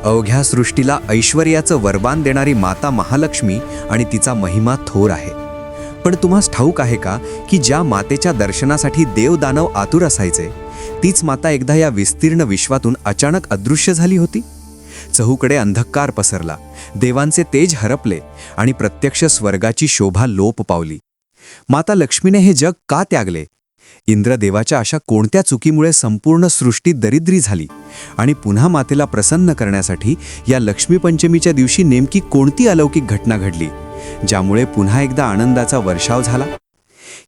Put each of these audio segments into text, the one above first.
अवघ्या सृष्टीला ऐश्वर्याचं वरदान देणारी माता महालक्ष्मी आणि तिचा महिमा थोर आहे. पण तुम्हास ठाऊक आहे का की ज्या मातेच्या दर्शनासाठी देवदानव आतुर असायचे, तीच माता एकदा या विस्तीर्ण विश्वातून अचानक अदृश्य झाली होती. चहूकडे अंधकार पसरला, देवांचे तेज हरपले आणि प्रत्यक्ष स्वर्गाची शोभा लोप पावली. माता लक्ष्मीने हे जग का त्यागले? इंद्रदेवाच्या अशा कोणत्या चुकीमुळे संपूर्ण सृष्टी दरिद्री झाली? आणि पुन्हा मातेला प्रसन्न करण्यासाठी या लक्ष्मीपंचमीच्या दिवशी नेमकी कोणती अलौकिक घटना घडली, ज्यामुळे पुन्हा एकदा आनंदाचा वर्षाव झाला?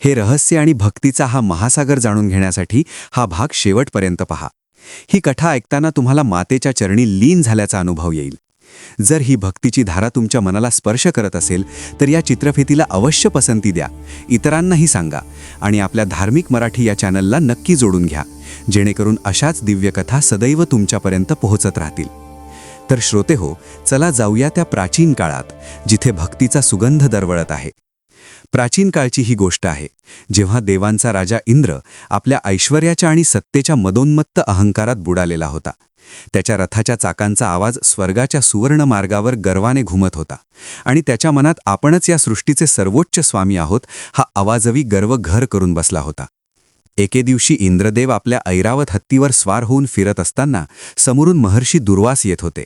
हे रहस्य आणि भक्तीचा हा महासागर जाणून घेण्यासाठी हा भाग शेवटपर्यंत पहा. ही कथा ऐकताना तुम्हाला मातेच्या चरणी लीन झाल्याचा अनुभव येईल. जर ही भक्तीची धारा तुमच्या मनाला स्पर्श करत असेल तर या चित्रफितीला अवश्य पसंती द्या, इतरांनाही सांगा आणि आपल्या धार्मिक मराठी या चॅनलला नक्की जोडून घ्या, जेणेकरून अशाच दिव्य कथा सदैव तुमच्यापर्यंत पोहोचत राहतील. तर श्रोते हो, चला जाऊया त्या प्राचीन काळात, जिथे भक्तीचा सुगंध दरवळत आहे. प्राचीन काळची ही गोष्ट आहे, जेव्हा देवांचा राजा इंद्र आपल्या ऐश्वर्याच्या आणि सत्तेच्या मदोन्मत्त अहंकारात बुडालेला होता. त्याच्या रथाच्या चाकांचा आवाज स्वर्गाच्या सुवर्ण मार्गावर गर्वाने घुमत होता आणि त्याच्या मनात आपणच या सृष्टीचे सर्वोच्च स्वामी आहोत हा आवाजवी गर्व घर करून बसला होता. एके दिवशी इंद्रदेव आपल्या ऐरावत हत्तीवर स्वार होऊन फिरत असताना समोरून महर्षी दुर्वास येत होते,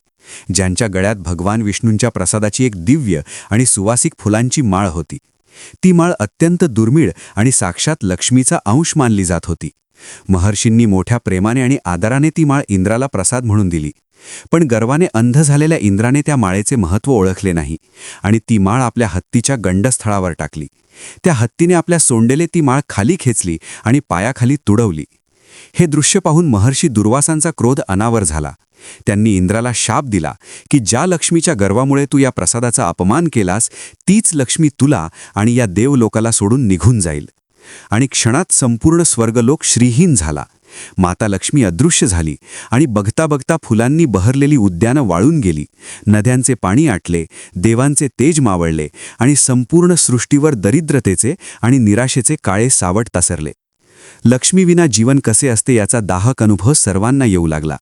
ज्यांच्या गळ्यात भगवान विष्णूंच्या प्रसादाची एक दिव्य आणि सुवासिक फुलांची माळ होती. ती माळ अत्यंत दुर्मिळ आणि साक्षात लक्ष्मीचा अंश मानली जात होती. महर्षींनी मोठ्या प्रेमाने आणि आदराने ती माळ इंद्राला प्रसाद म्हणून दिली. पण गर्वाने अंध झालेल्या इंद्राने त्या माळेचे महत्त्व ओळखले नाही आणि ती माळ आपल्या हत्तीच्या गंडस्थळावर टाकली. त्या हत्तीने आपल्या सोंडेले ती माळ खाली खेचली आणि पायाखाली तुडवली. हे दृश्य पाहून महर्षी दुर्वासांचा क्रोध अनावर झाला. त्यांनी इंद्राला शाप दिला की ज्या लक्ष्मीच्या गर्वामुळे तू या प्रसादाचा अपमान केलास, तीच लक्ष्मी तुला आणि या देवलोकाला सोडून निघून जाईल. आणि क्षणात संपूर्ण स्वर्गलोक श्रीहीन झाला. माता लक्ष्मी अदृश्य झाली आणि बघता बघता फुलांनी बहरलेली उद्यानं वाळून गेली. नद्यांचे पाणी आटले, देवांचे तेज मावळले आणि संपूर्ण सृष्टीवर दरिद्रतेचे आणि निराशेचे काळे सावट पसरले. लक्ष्मीविना जीवन कसे असते याचा दाहक अनुभव सर्वांना येऊ लागला.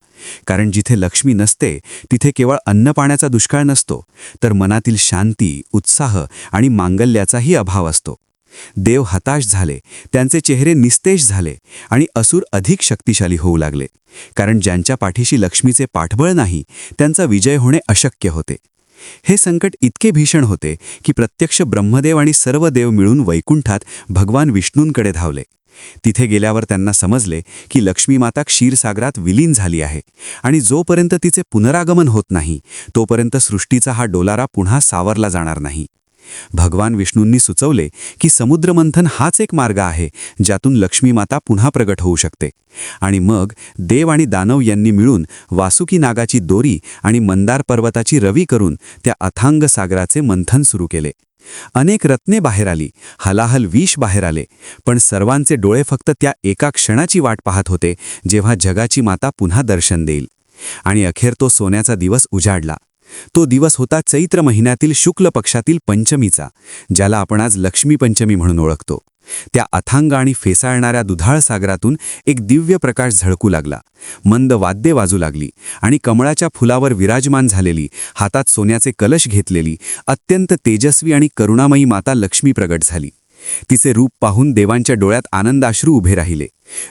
कारण जिथे लक्ष्मी नसते तिथे केवळ अन्नपाण्याचा दुष्काळ नसतो, तर मनातील शांती, उत्साह आणि मांगल्याचाही अभाव असतो. देव हताश झाले, त्यांचे चेहरे निस्तेज झाले आणि असुर अधिक शक्तिशाली होऊ लागले. कारण ज्यांच्या पाठीशी लक्ष्मीचे पाठबळ नाही, त्यांचा विजय होणे अशक्य होते. हे संकट इतके भीषण होते की प्रत्यक्ष ब्रह्मदेव आणि सर्व देव मिळून वैकुंठात भगवान विष्णूंकडे धावले. तिथे गेल्यावर त्यांना समजले की लक्ष्मी माता क्षीरसागरात विलीन झाली आहे आणि जोपर्यंत तिचे पुनरागमन होत नाही, तोपर्यंत सृष्टीचा हा डोलारा पुन्हा सावरला जाणार नाही. भगवान विष्णूंनी सुचवले की समुद्रमंथन हाच एक मार्ग आहे ज्यातून लक्ष्मी माता पुन्हा प्रगट होऊ शकते. आणि मग देव आणि दानव यांनी मिळून वासुकी नागाची दोरी आणि मंदार पर्वताची रवी करून त्या अथांग सागराचे मंथन सुरू केले. अनेक रत्ने बाहेर आली, हलाहल विष बाहेर आले, पण सर्वांचे डोळे फक्त त्या एका क्षणाची वाट पाहत होते, जेव्हा जगाची माता पुन्हा दर्शन देईल. आणि अखेर तो सोन्याचा दिवस उजाडला. तो दिवस होता चैत्र महिन्यातील शुक्ल पक्षातील पंचमीचा, ज्याला आपण आज लक्ष्मी पंचमी म्हणून ओळखतो. त्या अथांग आणि फेसाळणाऱ्या दुधाळ सागरातून एक दिव्य प्रकाश झळकू लागला. मंद वाद्ये वाजू लागली आणि कमळाच्या फुलावर विराजमान झालेली, हातात सोन्याचे कलश घेतलेली, अत्यंत तेजस्वी आणि करुणामयी माता लक्ष्मी प्रगट झाली. तिचे रूप पाहून देवांच्या डोळ्यात आनंदाश्रू उभे राहिले.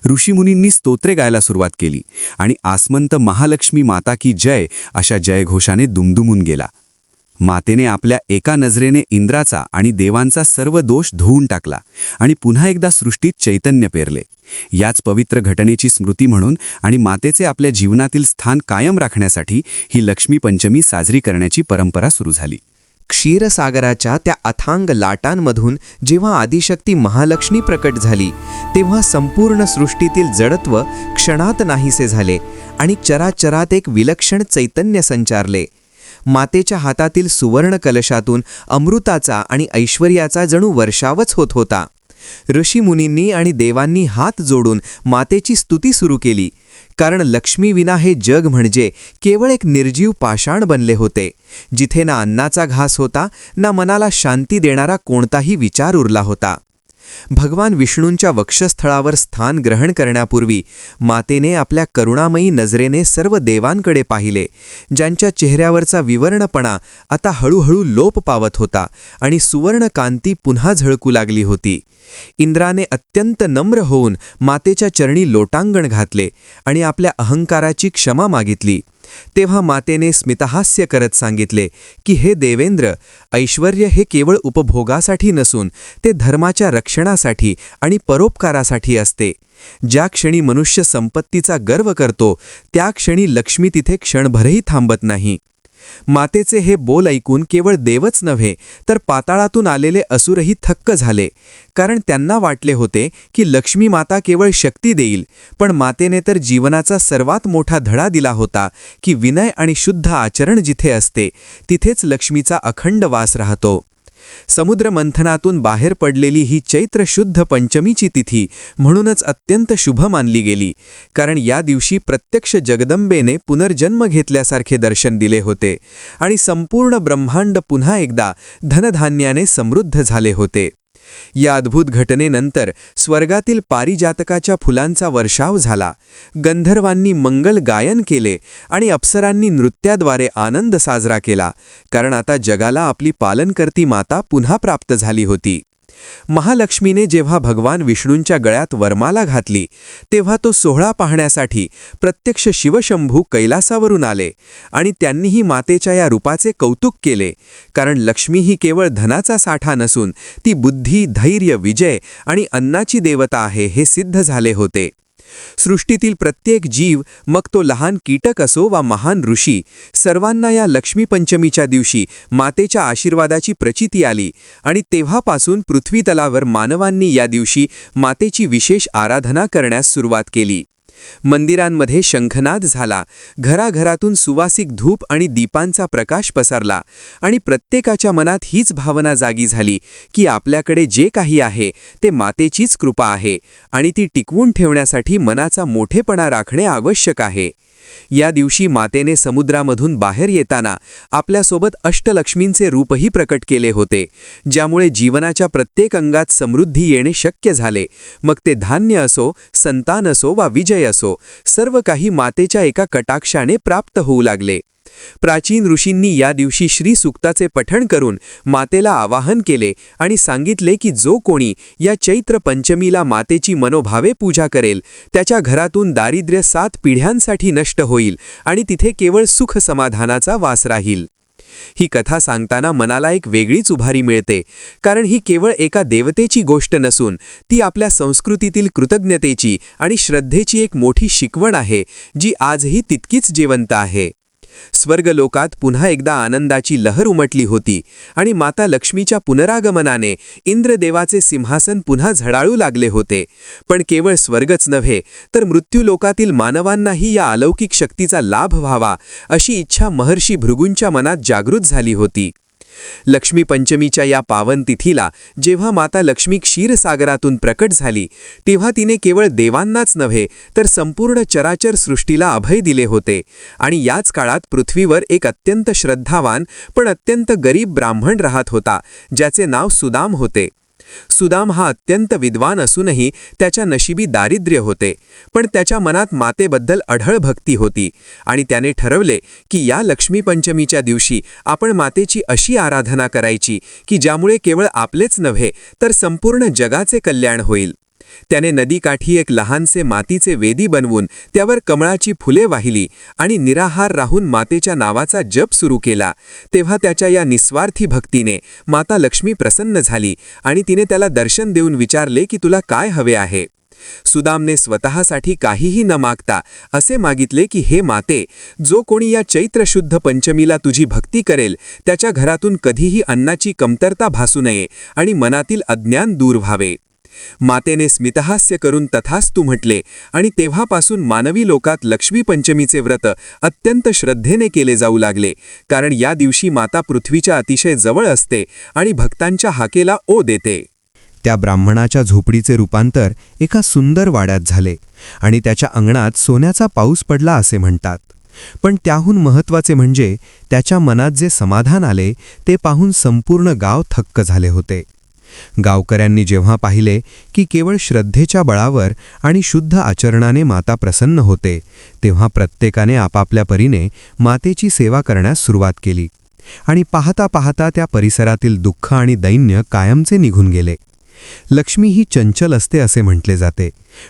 ऋषीमुनींनी स्तोत्रे गायला सुरुवात केली आणि आसमंत महालक्ष्मी माता की जय अशा जयघोषाने दुमदुमून गेला. मातेने आपल्या एका नजरेने इंद्राचा आणि देवांचा सर्व दोष धुवून टाकला आणि पुन्हा एकदा सृष्टीत चैतन्य पेरले. याच पवित्र घटनेची स्मृती म्हणून आणि मातेचे आपल्या जीवनातील स्थान कायम राखण्यासाठी ही लक्ष्मी पंचमी साजरी करण्याची परंपरा सुरू झाली. क्षीरसागराच्या त्या अथांग लाटांमधून जेव्हा आदिशक्ती महालक्ष्मी प्रकट झाली, तेव्हा संपूर्ण सृष्टीतील जडत्व क्षणात नाहीसे झाले आणि चराचरात एक विलक्षण चैतन्य संचारले. मातेच्या हातातील सुवर्ण कलशातून अमृताचा आणि ऐश्वर्याचा जणू वर्षावच होत होता. ऋषीमुनींनी आणि देवांनी हात जोडून मातेची स्तुती सुरू केली, कारण लक्ष्मीविना हे जग म्हणजे केवळ एक निर्जीव पाषाण बनले होते, जिथे ना अन्नाचा घास होता, ना मनाला शांती देणारा कोणताही विचार उरला होता. भगवान विष्णूंच्या वक्षस्थळावर स्थान ग्रहण करण्यापूर्वी मातेने आपल्या करुणामयी नजरेने सर्व देवांकडे पाहिले, ज्यांच्या चेहऱ्यावरचा विवर्णपणा आता हळूहळू लोप पावत होता आणि सुवर्ण कांती पुन्हा झळकू लागली होती. इंद्राने अत्यंत नम्र होऊन मातेच्या चरणी लोटांगण घातले आणि आपल्या अहंकाराची क्षमा मागितली. तेव्हा मातेने स्मितहास्य करत सांगितले की हे देवेंद्र, ऐश्वर्य हे केवळ उपभोगासाठी नसून ते धर्माच्या रक्षणासाठी आणि परोपकारासाठी असते. ज्या क्षणी मनुष्य संपत्तीचा गर्व करतो त्या क्षणी लक्ष्मी तिथे क्षणभरही थांबत नाही. मातेचे हे बोल ऐकून केवळ देवच नव्हे तर पाताळातून आलेले असुरही थक्क झाले, कारण त्यांना वाटले होते की लक्ष्मी माता केवळ शक्ती देईल, पण मातेने तर जीवनाचा सर्वात मोठा धडा दिला होता की विनय आणि शुद्ध आचरण जिथे असते तिथेच लक्ष्मीचा अखंड वास राहतो. समुद्र मंथनातून बाहेर पडलेली ही चैत्र शुद्ध पंचमीची तिथी म्हणूनच अत्यंत शुभ मानली गेली, कारण या दिवशी प्रत्यक्ष जगदंबेने पुनर्जन्म घेतल्यासारखे दर्शन दिले होते आणि संपूर्ण ब्रह्मांड पुन्हा एकदा धनधान्याने समृद्ध झाले होते. या अद्भुत घटनेनंतर स्वर्गातील पारिजातकाच्या फुलांचा वर्षाव झाला, गंधर्वांनी मंगल गायन केले आणि अप्सरांनी नृत्याद्वारे आनंद साजरा केला, कारण आता जगाला आपली पालनकर्ती माता पुन्हा प्राप्त झाली होती. महालक्ष्मीने जेव्हा भगवान विष्णूंच्या गळ्यात वरमाला घातली तेव्हा तो सोहळा पाहण्यासाठी प्रत्यक्ष शिवशंभू कैलासावरून आले आणि त्यांनीही मातेच्या या रूपाचे कौतुक केले, कारण लक्ष्मी ही केवळ धनाचा साठा नसून ती बुद्धी, धैर्य, विजय आणि अन्नाची देवता आहे हे सिद्ध झाले होते. सृष्टीतील प्रत्येक जीव, मग तो लहान कीटक असो वा महान ऋषी, सर्वांना या लक्ष्मीपंचमीच्या दिवशी मातेच्या आशीर्वादाची प्रचिती आली आणि तेव्हापासून पृथ्वीतलावर मानवांनी या दिवशी मातेची विशेष आराधना करण्यास सुरुवात केली. मंदिरांमध्ये शंखनाद झाला, घराघरातून सुवासिक धूप आणि दीपांचा प्रकाश पसरला आणि प्रत्येकाच्या मनात हीच भावना जागी झाली की आपल्याकडे जे काही आहे ते मातेचीच कृपा आहे आणि ती टिकवून ठेवण्यासाठी मनाचा मोठेपणा राखणे आवश्यक आहे. या दिवशी मातेने समुद्रामधून बाहेर येताना आपल्यासोबत अष्टलक्ष्मींचे रूपही प्रकट केले होते, ज्यामुळे जीवनाच्या प्रत्येक अंगात समृद्धी येणे शक्य झाले. मग ते धान्य असो, संतान असो वा विजय असो, सर्व काही मातेच्या एका कटाक्षाने प्राप्त होऊ लागले. प्राचीन ऋषींनी या दिवशी श्री सूक्ताचे पठण करून मातेला आवाहन केले आणि सांगितले की जो कोणी या चैत्र पंचमीला मातेची मनोभावे पूजा करेल त्याच्या घरातून दारिद्र्य 7 पिढ्यांसाठी नष्ट होईल आणि तिथे केवळ सुख समाधानाचा वास राहील. ही कथा सांगताना मनाला एक वेगळीच उभारी मिळते, कारण ही केवळ एका देवतेची गोष्ट नसून ती आपल्या संस्कृतीतील कृतज्ञतेची आणि श्रद्धेची एक मोठी शिकवण आहे, जी आजही तितकीच जिवंत आहे. स्वर्गलोकात पुन्हा एकदा आनंदाची लहर उमटली होती आणि माता लक्ष्मीच्या पुनरागमनाने इंद्रदेवाचे सिंहासन पुन्हा झळाळू लागले होते. पण केवळ स्वर्गच नव्हे तर मृत्यूलोकातील मानवांनाही या अलौकिक शक्तीचा लाभ व्हावा अशी इच्छा महर्षी भृगूंच्या मनात जागृत झाली होती. लक्ष्मी पंचमीच्या या पावन तिथीला जेव्हा माता लक्ष्मी क्षीरसागरातून प्रकट झाली तेव्हा तिने केवळ देवांनाच नव्हे तर संपूर्ण चराचर सृष्टीला अभय दिले होते आणि याच काळात पृथ्वीवर एक अत्यंत श्रद्धावान पण अत्यंत गरीब ब्राह्मण राहत होता, ज्याचे नाव सुदाम होते. सुदाम हा अत्यंत विद्वान असूनही त्याच्या नशिबी दारिद्र्य होते, पण त्याच्या मनात मातेबद्दल अढळ भक्ती होती आणि त्याने ठरवले की या लक्ष्मी पंचमीच्या दिवशी आपण मातेची अशी आराधना करायची की ज्यामुळे केवळ आपलेच नव्हे तर संपूर्ण जगाचे कल्याण होईल. त्याने नदीकाठी एक लहानसे मातीचे वेदी बनवून त्यावर कमळाची फुले वाहिली आणि निराहार राहून मातेच्या नावाचा जप सुरू केला. तेव्हा त्याच्या या निस्वार्थी भक्तीने माता लक्ष्मी प्रसन्न झाली आणि तिने त्याला दर्शन देऊन विचारले की तुला काय हवे आहे. सुदामने स्वतःसाठी काहीही न मागता असे मागितले की हे माते, जो कोणी या चैत्र शुद्ध पंचमीला तुझी भक्ती करेल त्याच्या घरातून कधीही अन्नाची कमतरता भासू नये आणि मनातील अज्ञान दूर व्हावे. मातेने स्मितहास्य करून तथास्तु म्हटले आणि तेव्हापासून मानवी लोकात लक्ष्मी पंचमीचे व्रत अत्यंत श्रद्धेने केले जाऊ लागले, कारण या दिवशी माता पृथ्वीच्या अतिशय जवळ असते आणि भक्तांच्या हाकेला ओ देते. त्या ब्राह्मणाच्या झोपडीचे रूपांतर एका सुंदर वाड्यात झाले आणि त्याच्या अंगणात सोन्याचा पाऊस पडला असे म्हणतात. पण त्याहून महत्त्वाचे म्हणजे त्याच्या मनात जे समाधान आले ते पाहून संपूर्ण गाव थक्क झाले होते. गावकऱ्यांनी जेव्हा पाहिले की केवळ श्रद्धेच्या बळावर आणि शुद्ध आचरणाने माता प्रसन्न होते, तेव्हा प्रत्येकाने आपापल्या परीने मातेची सेवा करण्यास सुरुवात केली आणि पाहता पाहता त्या परिसरातील दुःख आणि दैन्य कायमचे निघून गेले. लक्ष्मी ही चंचल असते असे म्हटले जाते,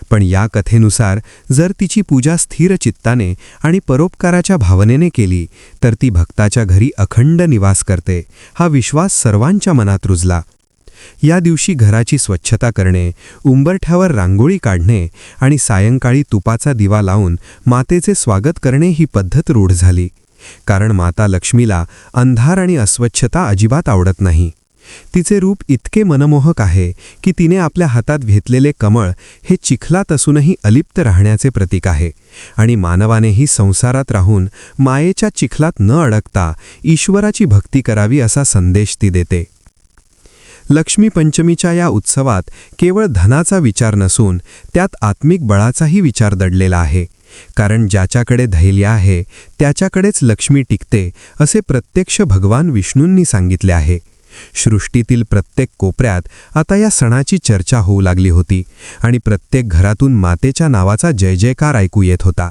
पण या कथेनुसार जर तिची पूजा स्थिर चित्ताने आणि परोपकाराच्या भावनेने केली तर ती भक्ताच्या घरी अखंड निवास करते, हा विश्वास सर्वांच्या मनात रुजला. या दिवशी घराची स्वच्छता करणे, उंबरठ्यावर रांगोळी काढणे आणि सायंकाळी तुपाचा दिवा लावून मातेचे स्वागत करणे ही पद्धत रूढ झाली. कारण माता लक्ष्मीला अंधार आणि अस्वच्छता अजिबात आवडत नाही. तिचे रूप इतके मनमोहक आहे की तिने आपल्या हातात घेतलेले कमळ हे चिखलात असूनही अलिप्त राहण्याचे प्रतीक आहे आणि मानवानेही संसारात राहून मायेच्या चिखलात न अडकता ईश्वराची भक्ती करावी असा संदेश ती देते. लक्ष्मी पंचमीच्या या उत्सवात केवळ धनाचा विचार नसून त्यात आत्मिक बळाचाही विचार दडलेला आहे. कारण ज्याच्याकडे धैर्य आहे त्याच्याकडेच लक्ष्मी टिकते असे प्रत्यक्ष भगवान विष्णूंनी सांगितले आहे. सृष्टीतील प्रत्येक कोपऱ्यात आता या सणाची चर्चा होऊ लागली होती आणि प्रत्येक घरातून मातेच्या नावाचा जय जयकार ऐकू येत होता.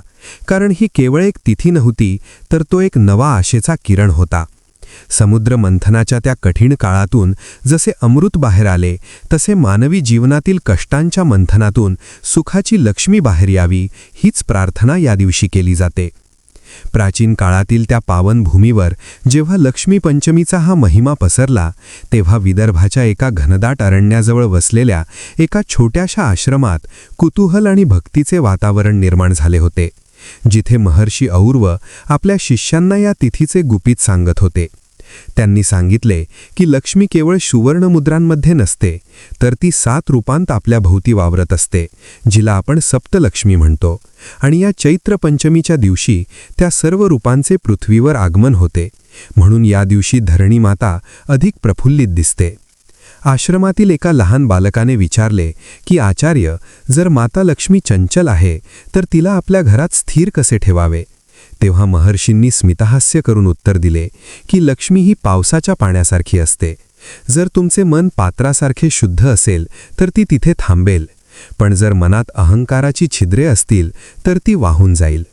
कारण ही केवळ एक तिथी नव्हती, तर तो एक नवा आशेचा किरण होता. समुद्र मंथनाच्या त्या कठीण काळातून जसे अमृत बाहेर आले, तसे मानवी जीवनातील कष्टांच्या मंथनातून सुखाची लक्ष्मी बाहेर यावी हीच प्रार्थना या दिवशी केली जाते. प्राचीन काळातील त्या पावन भूमीवर जेव्हा लक्ष्मी पंचमीचा हा महिमा पसरला, तेव्हा विदर्भाच्या एका घनदाट अरण्याजवळ वसलेल्या एका छोट्याशा आश्रमात कुतूहल आणि भक्तीचे वातावरण निर्माण झाले होते, जिथे महर्षी और्व आपल्या शिष्यांना या तिथीचे गुपित सांगत होते. त्यांनी सांगितले की लक्ष्मी केवळ सुवर्णमुद्रांमध्ये नसते, तर ती 7 रूपांत आपल्या भोवती वावरत असते, जिला आपण सप्तलक्ष्मी म्हणतो. आणि या चैत्र पंचमीच्या दिवशी त्या सर्व रूपांचे पृथ्वीवर आगमन होते, म्हणून या दिवशी धरणी माता अधिक प्रफुल्लित दिसते. आश्रमातील एका लहान बालकाने विचारले की आचार्य, जर माता लक्ष्मी चंचल आहे तर तिला आपल्या घरात स्थिर कसे ठेवावे? तेव्हा महर्षींनी स्मितहास्य करून उत्तर दिले की लक्ष्मी ही पावसाच्या पाण्यासारखी असते. जर तुमचे मन पात्रासारखे शुद्ध असेल तर ती तिथे थांबेल, पण जर मनात अहंकाराची छिद्रे असतील तर ती वाहून जाईल.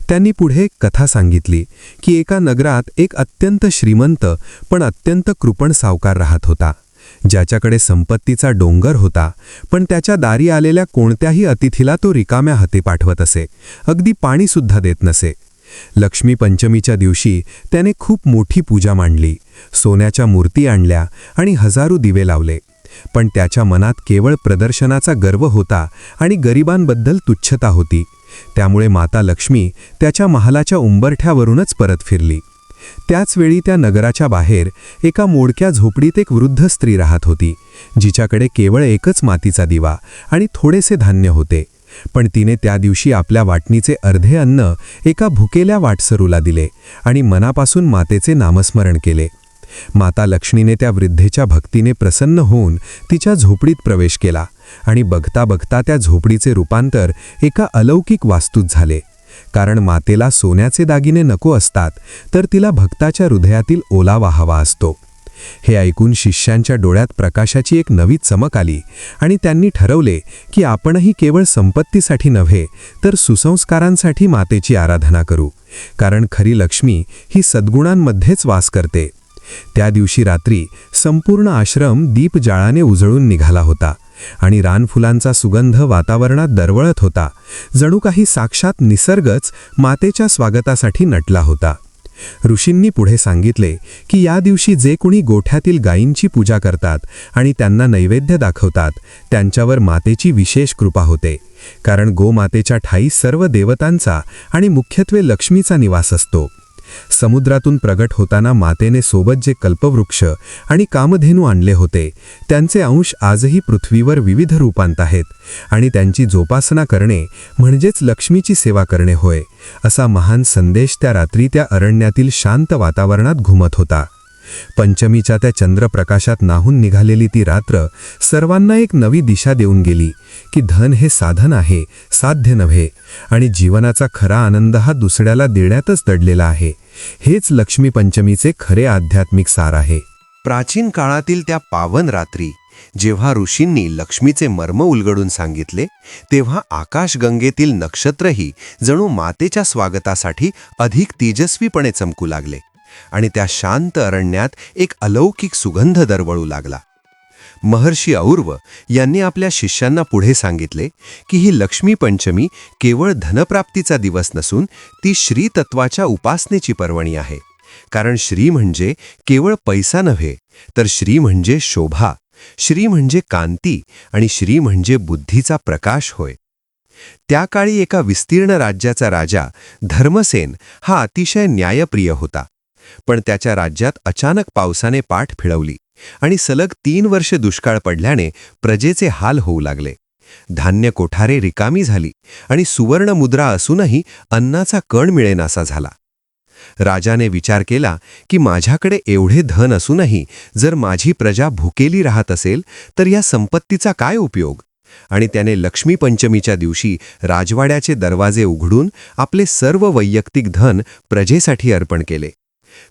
त्यांनी पुढे कथा सांगितली की एका नगरात एक अत्यंत श्रीमंत पण अत्यंत कृपण सावकार राहत होता, ज्याच्याकडे संपत्तीचा डोंगर होता, पण त्याच्या दारी आलेल्या कोणत्याही अतिथीला तो रिकाम्या हाती पाठवत असे, अगदी पाणीसुद्धा देत नसे. लक्ष्मी पंचमीच्या दिवशी त्याने खूप मोठी पूजा मांडली, सोन्याच्या मूर्ती आणल्या आणि हजारो दिवे लावले, पण त्याच्या मनात केवळ प्रदर्शनाचा गर्व होता आणि गरिबांबद्दल तुच्छता होती. त्यामुळे माता लक्ष्मी त्याच्या महालाच्या उंबरठ्यावरूनच परत फिरली. त्याचवेळी त्या नगराच्या बाहेर एका मोडक्या झोपडीत एक वृद्ध स्त्री राहत होती, जिच्याकडे केवळ एकच मातीचा दिवा आणि थोडेसे धान्य होते. पण तिने त्या दिवशी आपल्या वाटणीचे अर्धे अन्न एका भुकेल्या वाटसरूला दिले आणि मनापासून मातेचे नामस्मरण केले. माता लक्ष्मीने त्या वृद्धेच्या भक्तीने प्रसन्न होऊन तिच्या झोपडीत प्रवेश केला आणि बघता बघता त्या झोपडीचे रूपांतर एका अलौकिक वास्तूत झाले. कारण मातेला सोन्याचे दागिने नको असतात, तर तिला भक्ताच्या हृदयातील ओलावा हवा असतो. हे ऐकून शिष्यांच्या डोळ्यात प्रकाशाची एक नवी चमक आली आणि त्यांनी ठरवले की आपणही केवळ संपत्तीसाठी नव्हे, तर सुसंस्कारांसाठी मातेची आराधना करू, कारण खरी लक्ष्मी ही सद्गुणांमध्येच वास करते. त्या दिवशी रात्री संपूर्ण आश्रम दीपजाळाने उजळून निघाला होता आणि रानफुलांचा सुगंध वातावरणात दरवळत होता, जणू काही साक्षात निसर्गच मातेच्या स्वागतासाठी नटला होता. ऋषींनी पुढे सांगितले की या दिवशी जे कोणी गोठ्यातील गायींची पूजा करतात आणि त्यांना नैवेद्य दाखवतात, त्यांच्यावर मातेची विशेष कृपा होते. कारण गोमातेच्या ठाई सर्व देवतांचा आणि मुख्यत्वे लक्ष्मीचा निवास असतो. समुद्रातून प्रगट होताना मातेने सोबत जे कल्पवृक्ष आणि कामधेनू आणले होते, त्यांचे अंश आजही पृथ्वीवर विविध रूपांत आहेत आणि त्यांची जोपासना करणे म्हणजेच लक्ष्मीची सेवा करणे होय, असा महान संदेश त्या रात्री त्या अरण्यातील शांत वातावरणात घुमत होता. पंचमीच्या त्या चंद्रप्रकाशात नाहून निघालेली ती रात्र सर्वांना एक नवी दिशा देऊन गेली की धन हे साधन आहे, साध्य नव्हे, आणि जीवनाचा खरा आनंद हा दुसऱ्याला देण्यातच दडलेला आहे. हेच लक्ष्मी पंचमीचे खरे आध्यात्मिक सार आहे. प्राचीन काळातील त्या पावन रात्री जेव्हा ऋषींनी लक्ष्मीचे मर्म उलगडून सांगितले तेव्हा आकाशगंगेतील नक्षत्रही जणू मातेच्या स्वागतासाठी अधिक तेजस्वीपणे चमकू लागले आणि त्या शांत अरण्यात एक अलौकिक सुगंध दरवळू लागला. महर्षी और्व यांनी आपल्या शिष्यांना पुढे सांगितले की ही लक्ष्मी पंचमी केवळ धनप्राप्तीचा दिवस नसून ती श्री तत्वाच्या उपासनेची पर्वणी आहे. कारण श्री म्हणजे केवळ पैसा नव्हे, तर श्री म्हणजे शोभा, श्री म्हणजे कांती आणि श्री म्हणजे बुद्धीचा प्रकाश होय. त्या काळी एका विस्तीर्ण राज्याचा राजा धर्मसेन हा अतिशय न्यायप्रिय होता. पण त्याच्या राज्यात अचानक पावसाने पाठ फिरवली आणि सलग 3 वर्षे दुष्काळ पडल्याने प्रजेचे हाल होऊ लागले. धान्य कोठारे रिकामी झाली आणि सुवर्ण मुद्रा असूनही अन्नाचा कण मिळेनासा झाला. राजाने विचार केला की माझ्याकडे एवढे धन असूनही जर माझी प्रजा भुकेली राहत असेल तर या संपत्तीचा काय उपयोग. आणि त्याने लक्ष्मी पंचमीच्या दिवशी राजवाड्याचे दरवाजे उघडून आपले सर्व वैयक्तिक धन प्रजेसाठी अर्पण केले.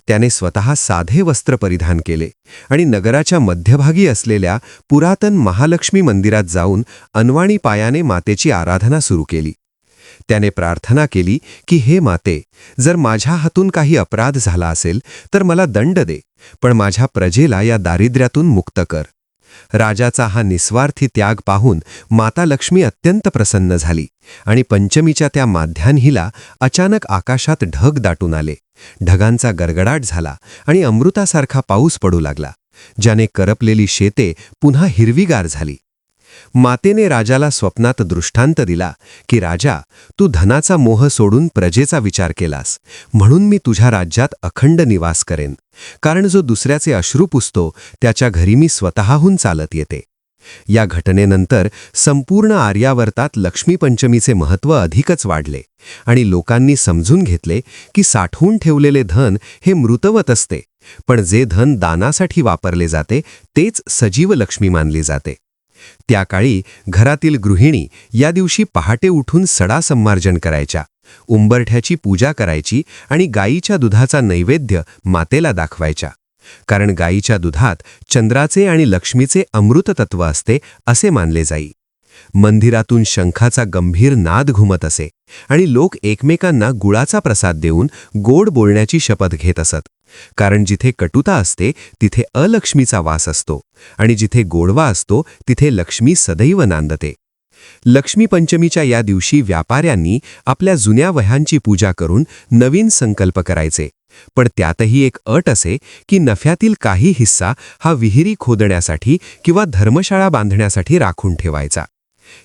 त्याने स्वतः साधे वस्त्र परिधान केले आणि नगराच्या मध्यभागी असलेल्या पुरातन महालक्ष्मी मंदिरात जाऊन अनवाणी पायाने मातेची आराधना सुरू केली. त्याने प्रार्थना केली की हे माते, जर माझ्या हातून काही अपराध झाला असेल तर मला दंड दे, पण माझ्या प्रजेला या दारिद्र्यातून मुक्त कर. राजाचा हा निस्वार्थी त्याग पाहून माता लक्ष्मी अत्यंत प्रसन्न झाली आणि पंचमीच्या त्या माध्यान्हीला अचानक आकाशात ढग दाटून आले. ढगांचा गडगडाट झाला आणि अमृतासारखा पाऊस पडू लागला, ज्याने करपलेली शेते पुन्हा हिरवीगार झाली. मातेने राजाला स्वप्नात दृष्टांत दिला की राजा, तू धनाचा मोह सोडून प्रजेचा विचार केलास, म्हणून मी तुझ्या राज्यात अखंड निवास करेन. कारण जो दुसऱ्याचे अश्रू पुसतो त्याच्या घरी मी स्वतःहून चालत येते. या घटनेनंतर संपूर्ण आर्यावर्तात लक्ष्मी पंचमीचे महत्त्व अधिकच वाढले आणि लोकांनी समजून घेतले की साठवून ठेवलेले धन हे मृतवत असते, पण जे धन दानासाठी वापरले जाते तेच सजीव लक्ष्मी मानली जाते. त्या काळी घरातील गृहिणी या दिवशी पहाटे उठून सडा संमार्जन करायच्या, उंबरठ्याची पूजा करायची आणि गायीच्या दुधाचा नैवेद्य मातेला दाखवायच्या. कारण गायीच्या दुधात चंद्राचे आणि लक्ष्मीचे अमृततत्व असते असे मानले जाई. मंदिरातून शंखाचा गंभीर नाद घुमत असे आणि लोक एकमेकांना गुळाचा प्रसाद देऊन गोड बोलण्याची शपथ घेत असत. कारण जिथे कटुता असते तिथे अलक्ष्मीचा वास असतो आणि जिथे गोडवा असतो तिथे लक्ष्मी सदैव नांदते. लक्ष्मी पंचमीच्या या दिवशी व्यापाऱ्यांनी आपल्या जुन्या वह्यांची पूजा करून नवीन संकल्प करायचे, पण त्यातही एक अट असे की नफ्यातील काही हिस्सा हा विहिरी खोदण्यासाठी किंवा धर्मशाळा बांधण्यासाठी राखून ठेवायचा.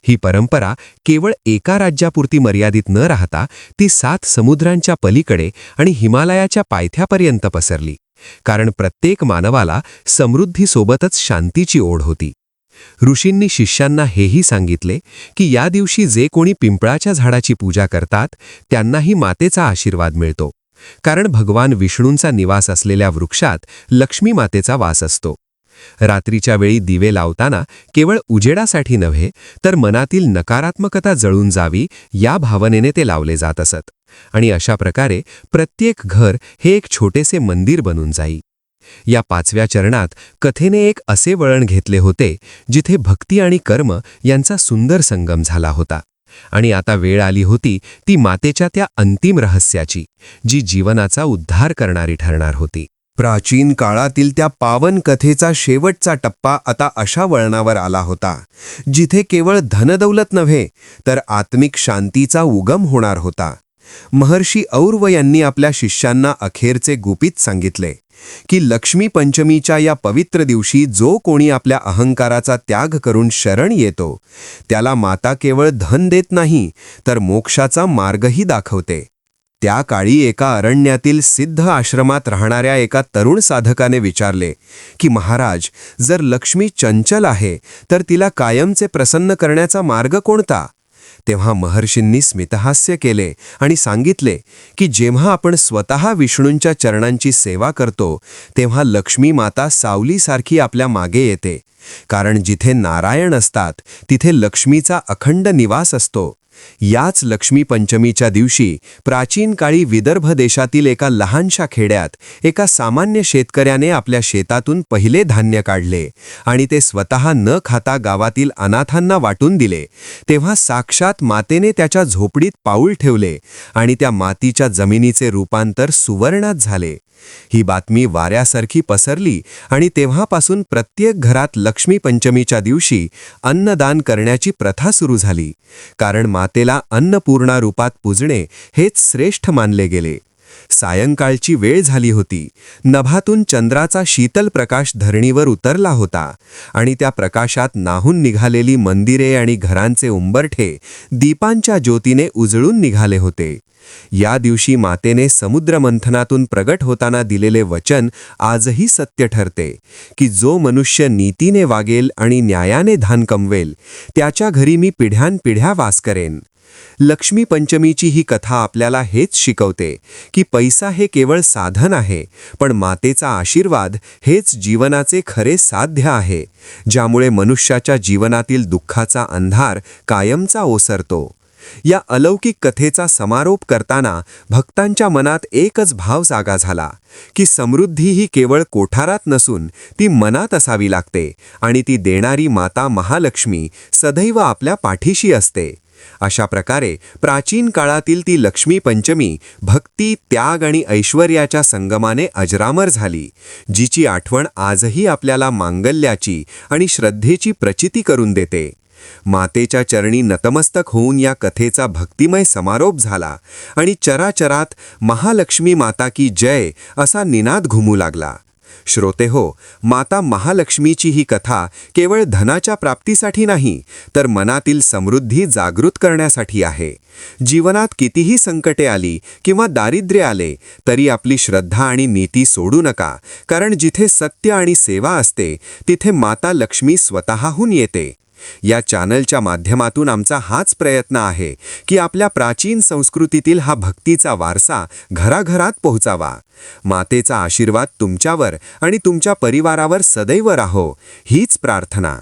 ही परंपरा केवळ एका राज्यापुरती मर्यादित न राहता ती 7 समुद्रांच्या पलीकडे आणि हिमालयाच्या पायथ्यापर्यंत पसरली. कारण प्रत्येक मानवाला समृद्धीसोबतच शांतीची ओढ होती. ऋषींनी शिष्यांना हेही सांगितले की या दिवशी जे कोणी पिंपळाच्या झाडाची पूजा करतात त्यांनाही मातेचा आशीर्वाद मिळतो. कारण भगवान विष्णूंचा निवास असलेल्या वृक्षात लक्ष्मी मातेचा वास असतो. रात्रीच्या वेळी दिवे लावताना केवळ उजेडासाठी नव्हे तर मनातील नकारात्मकता जळून जावी या भावनेने ते लावले जात असत. आणि अशा प्रकारे प्रत्येक घर हे एक छोटेसे मंदिर बनून जाई. या 5व्या चरणात कथेने एक असे वळण घेतले होते जिथे भक्ती आणि कर्म यांचा सुंदर संगम झाला होता. आणि आता वेळ आली होती ती मातेच्या त्या अंतिम रहस्याची, जी जीवनाचा उद्धार करणारी ठरणार होती. प्राचीन काळातील त्या पावन कथेचा शेवटचा टप्पा आता अशा वळणावर आला होता जिथे केवळ धनदौलत नव्हे तर आत्मिक शांतीचा उगम होणार होता. महर्षी और्व यांनी आपल्या शिष्यांना अखेरचे गुपित सांगितले की लक्ष्मी पंचमीच्या या पवित्र दिवशी जो कोणी आपल्या अहंकाराचा त्याग करून शरण येतो त्याला माता केवळ धन देत नाही तर मोक्षाचा मार्गही दाखवते. त्या काळी एका अरण्यातील सिद्ध आश्रमात राहणाऱ्या एका तरुण साधकाने विचारले की महाराज, जर लक्ष्मी चंचल आहे तर तिला कायमचे प्रसन्न करण्याचा मार्ग कोणता? तेव्हा महर्षींनी स्मितहास्य केले आणि सांगितले की जेव्हा आपण स्वतः विष्णूंच्या चरणांची सेवा करतो तेव्हा लक्ष्मी माता सावलीसारखी आपल्या मागे येते. कारण जिथे नारायण असतात तिथे लक्ष्मीचा अखंड निवास असतो. याच लक्ष्मी पंचमीच्या दिवशी प्राचीन काळी विदर्भ देशातील एका लहानशा खेड्यात एका सामान्य शेतकऱ्याने आपल्या शेतातून पहिले धान्य काढले आणि ते स्वतः न खाता गावातील अनाथांना वाटून दिले. तेव्हा साक्षात मातेने त्याच्या झोपडीत पाऊल ठेवले आणि त्या मातीच्या जमिनीचे रूपांतर सुवर्णात झाले. ही बातमी वाऱ्यासारखी पसरली आणि तेव्हापासून प्रत्येक घरात लक्ष्मी पंचमीच्या दिवशी अन्नदान करण्याची प्रथा सुरू झाली. कारण मातेला अन्नपूर्णा रूपात पूजणे हेच श्रेष्ठ मानले गेले. सायंकाळची वेळ झाली होती. नभातून चंद्राचा शीतल प्रकाश धरणीवर उतरला होता आणि त्या प्रकाशात नाहून निघालेली मंदिरे आणि घरांचे उंबरठे दीपांच्या ज्योतीने उजळून निघाले होते. या दिवशी मातेने समुद्रमंथनातून प्रगट होताना दिलेले वचन आजही सत्य ठरते की जो मनुष्य नीतीने वागेल आणि न्यायाने धान कमवेल त्याच्या घरी मी पिढ्यानपिढ्या वास करेन. लक्ष्मी पंचमीची ही कथा आपल्याला हेच शिकवते की पैसा हे केवळ साधन आहे, पण मातेचा आशीर्वाद हेच जीवनाचे खरे साध्य आहे, ज्यामुळे मनुष्याच्या जीवनातील दुःखाचा अंधार कायमचा ओसरतो. या अलौकिक कथेचा समारोप करताना भक्तांच्या मनात एकच भाव जागा झाला की समृद्धी ही केवळ कोठारात नसून ती मनात असावी लागते आणि ती देणारी माता महालक्ष्मी सदैव आपल्या पाठीशी असते. अशा प्रकारे प्राचीन काळातील ती लक्ष्मी पंचमी भक्ती, त्याग आणि ऐश्वर्याच्या संगमाने अजरामर झाली, जिची आठवण आजही आपल्याला मांगल्याची आणि श्रद्धेची प्रचिती करून देते. मातेच्या चरणी नतमस्तक होऊन या कथेचा भक्तिमय समारोप झाला आणि चराचरात महालक्ष्मी माता की जय असा निनाद घुमू लागला. श्रोतेहो, माता महालक्ष्मीची ही कथा केवळ धनाच्या प्राप्तीसाठी नाही, तर मनातील समृद्धी जागृत करण्यासाठी आहे. जीवनात कितीही संकटे आली किंवा दारिद्र्य आले तरी आपली श्रद्धा आणि नीती सोडू नका, कारण जिथे सत्य आणि सेवा असते तिथे माता लक्ष्मी स्वतःहून येते. या चॅनलच्या माध्यमातून आमचा हाच प्रयत्न आहे की आपल्या प्राचीन संस्कृतीतील हा भक्तीचा वारसा घराघरात पोहोचावा. मातेचा आशीर्वाद तुमच्यावर आणि तुमच्या परिवारावर सदैव राहो, हीच प्रार्थना.